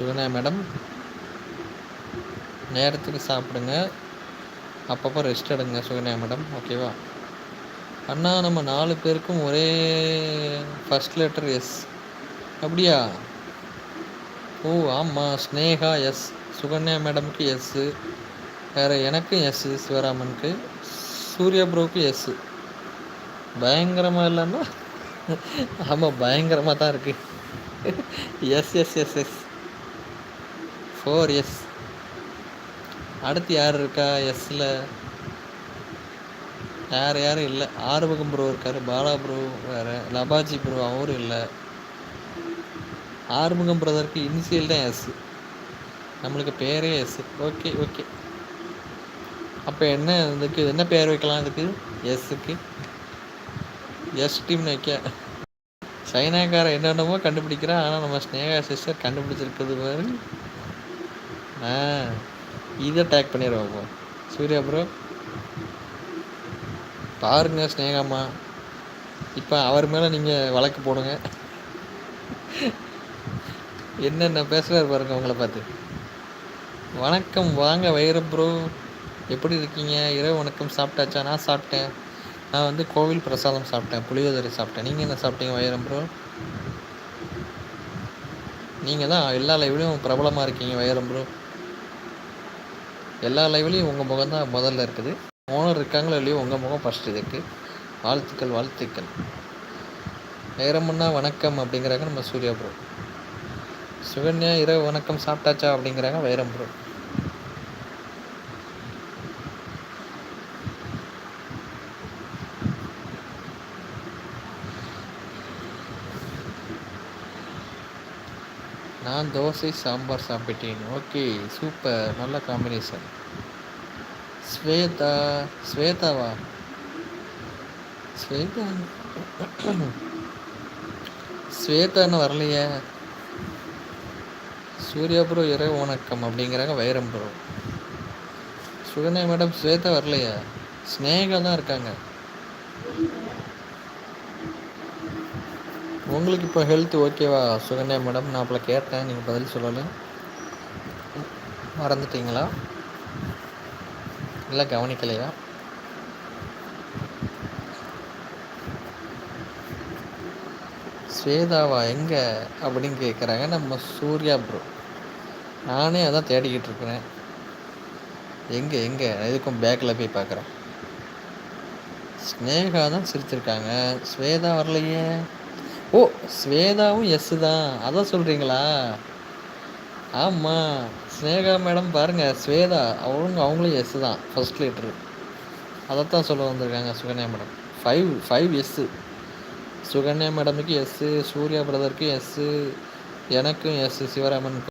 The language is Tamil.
சுகன்யா மேடம், நேரத்துக்கு சாப்பிடுங்க, அப்பப்போ ரெஸ்ட் எடுங்க சுகன்யா மேடம், ஓகேவா? அண்ணா நம்ம 4 பேருக்கும் ஒரே ஃபர்ஸ்ட் லெட்டர் எஸ். அப்படியா? ஓ ஆமாம், ஸ்னேகா எஸ், சுகன்யா மேடமுக்கு எஸ்ஸு, வேறு எனக்கும் எஸ்ஸு, சிவராமனுக்கு, சூர்யா ப்ரோவுக்கு எஸ்ஸு. பயங்கரமாக இல்லைன்னா? ஆமாம், பயங்கரமாக தான் இருக்குது. Yes yes yes yes 4 yes. அடுத்து யார் இருக்கா எஸ்ஸில்? யாரும் இல்லை. ஆறுமுகம் ப்ரோ இருக்கார், பாலா ப்ரோ வேறு, லபாஜி ப்ரோ அவரும் இல்லை. ஆறுமுகம் பிரதருக்கு இனிஷியல் தான் எஸ், நம்மளுக்கு பேரே எஸ். ஓகே ஓகே, அப்போ என்ன இதுக்கு என்ன பேர் வைக்கலாம்? இதுக்கு எஸ்ஸுக்கு எஸ் டீம்னு வைக்க. சைனாக்காரன் என்னென்னமோ கண்டுபிடிக்கிறான், ஆனால் நம்ம ஸ்னேகா சிஸ்டர் கண்டுபிடிச்சிருக்குது பாரு. இதை டேக் பண்ணிடுவோம். சூர்யா ப்ரோ பாருங்க, ஸ்னேகாம்மா இப்போ அவர் மேலே நீங்கள் வழக்கு போடுங்க. என்னென்ன பேசுகிறார் பாருங்க உங்களை பார்த்து. வணக்கம், வாங்க வைர ப்ரோ, எப்படி இருக்கீங்க? இரவு வணக்கம். சாப்பிட்டாச்சா? நான் சாப்பிட்டேன். நான் வந்து கோவில் பிரசாதம் சாப்பிட்டேன், புளியோதரை சாப்பிட்டேன். நீங்கள் என்ன சாப்பிட்டீங்க வைரம் ப்ரோ? நீங்கள் தான் எல்லா லைவ்லேயும் பிரபலமாக இருக்கீங்க வைரம் ப்ரோ. எல்லா லைவ்லேயும் உங்கள் முகம் தான் முதல்ல இருக்குது. ஓனர் இருக்காங்களோ இல்லையோ, உங்கள் முகம் ஃபஸ்ட்டு இருக்குது. வாழ்த்துக்கள் வாழ்த்துக்கள். வைரமுன்னா வணக்கம் அப்படிங்கிறாங்க நம்ம சூர்யா ப்ரோ. சுகன்யா இரவு வணக்கம், சாப்பிட்டாச்சா அப்படிங்கிறாங்க வைரம் ப்ரோ. நான் தோசை சாம்பார் சாப்பிட்டேன். ஓகே சூப்பர், நல்ல காம்பினேஷன். ஸ்வேதாவா? ஸ்வேதான்னு வரலையே. சூர்யா ப்ரோ இரவு வணக்கம் அப்படிங்கிறாங்க வைரம் ப்ரோ. சுகன்யா மேடம் ஸ்வேதா வரலையா? ஸ்னேகா தான் இருக்காங்க. உங்களுக்கு இப்போ ஹெல்த் ஓகேவா சுகன்யா மேடம்? நான் அப்போ கேட்டேன், நீங்கள் பதில் சொல்லலை, மறந்துட்டீங்களா இல்லை கவனிக்கலையா? ஸ்வேதாவா எங்கே அப்படின்னு கேட்குறாங்க நம்ம சூர்யா ப்ரோ. நானே அதான் தேடிக்கிட்டு இருக்கிறேன், எங்கே எதுக்கும் பேக்கில் போய் பார்க்குறேன். ஸ்னேகா தான் சிரிச்சிருக்காங்க, ஸ்வேதா வரலையே. ஓ ஸ்வேதாவும் எஸ்ஸு தான், அதான் சொல்கிறீங்களா? ஆமாம், ஸ்னேகா மேடம் பாருங்கள், ஸ்வேதா அவங்களும் எஸ்ஸு தான், ஃபஸ்ட் லெட்ரு. அதைத்தான் சொல்ல வந்திருக்காங்க சுகன்யா மேடம். 5 எஸ்ஸு. சுகன்யா மேடமுக்கு எஸ்ஸு, சூர்யா பிரதருக்கு எஸ்ஸு, எனக்கும் எஸ்ஸு, சிவராமனுக்கு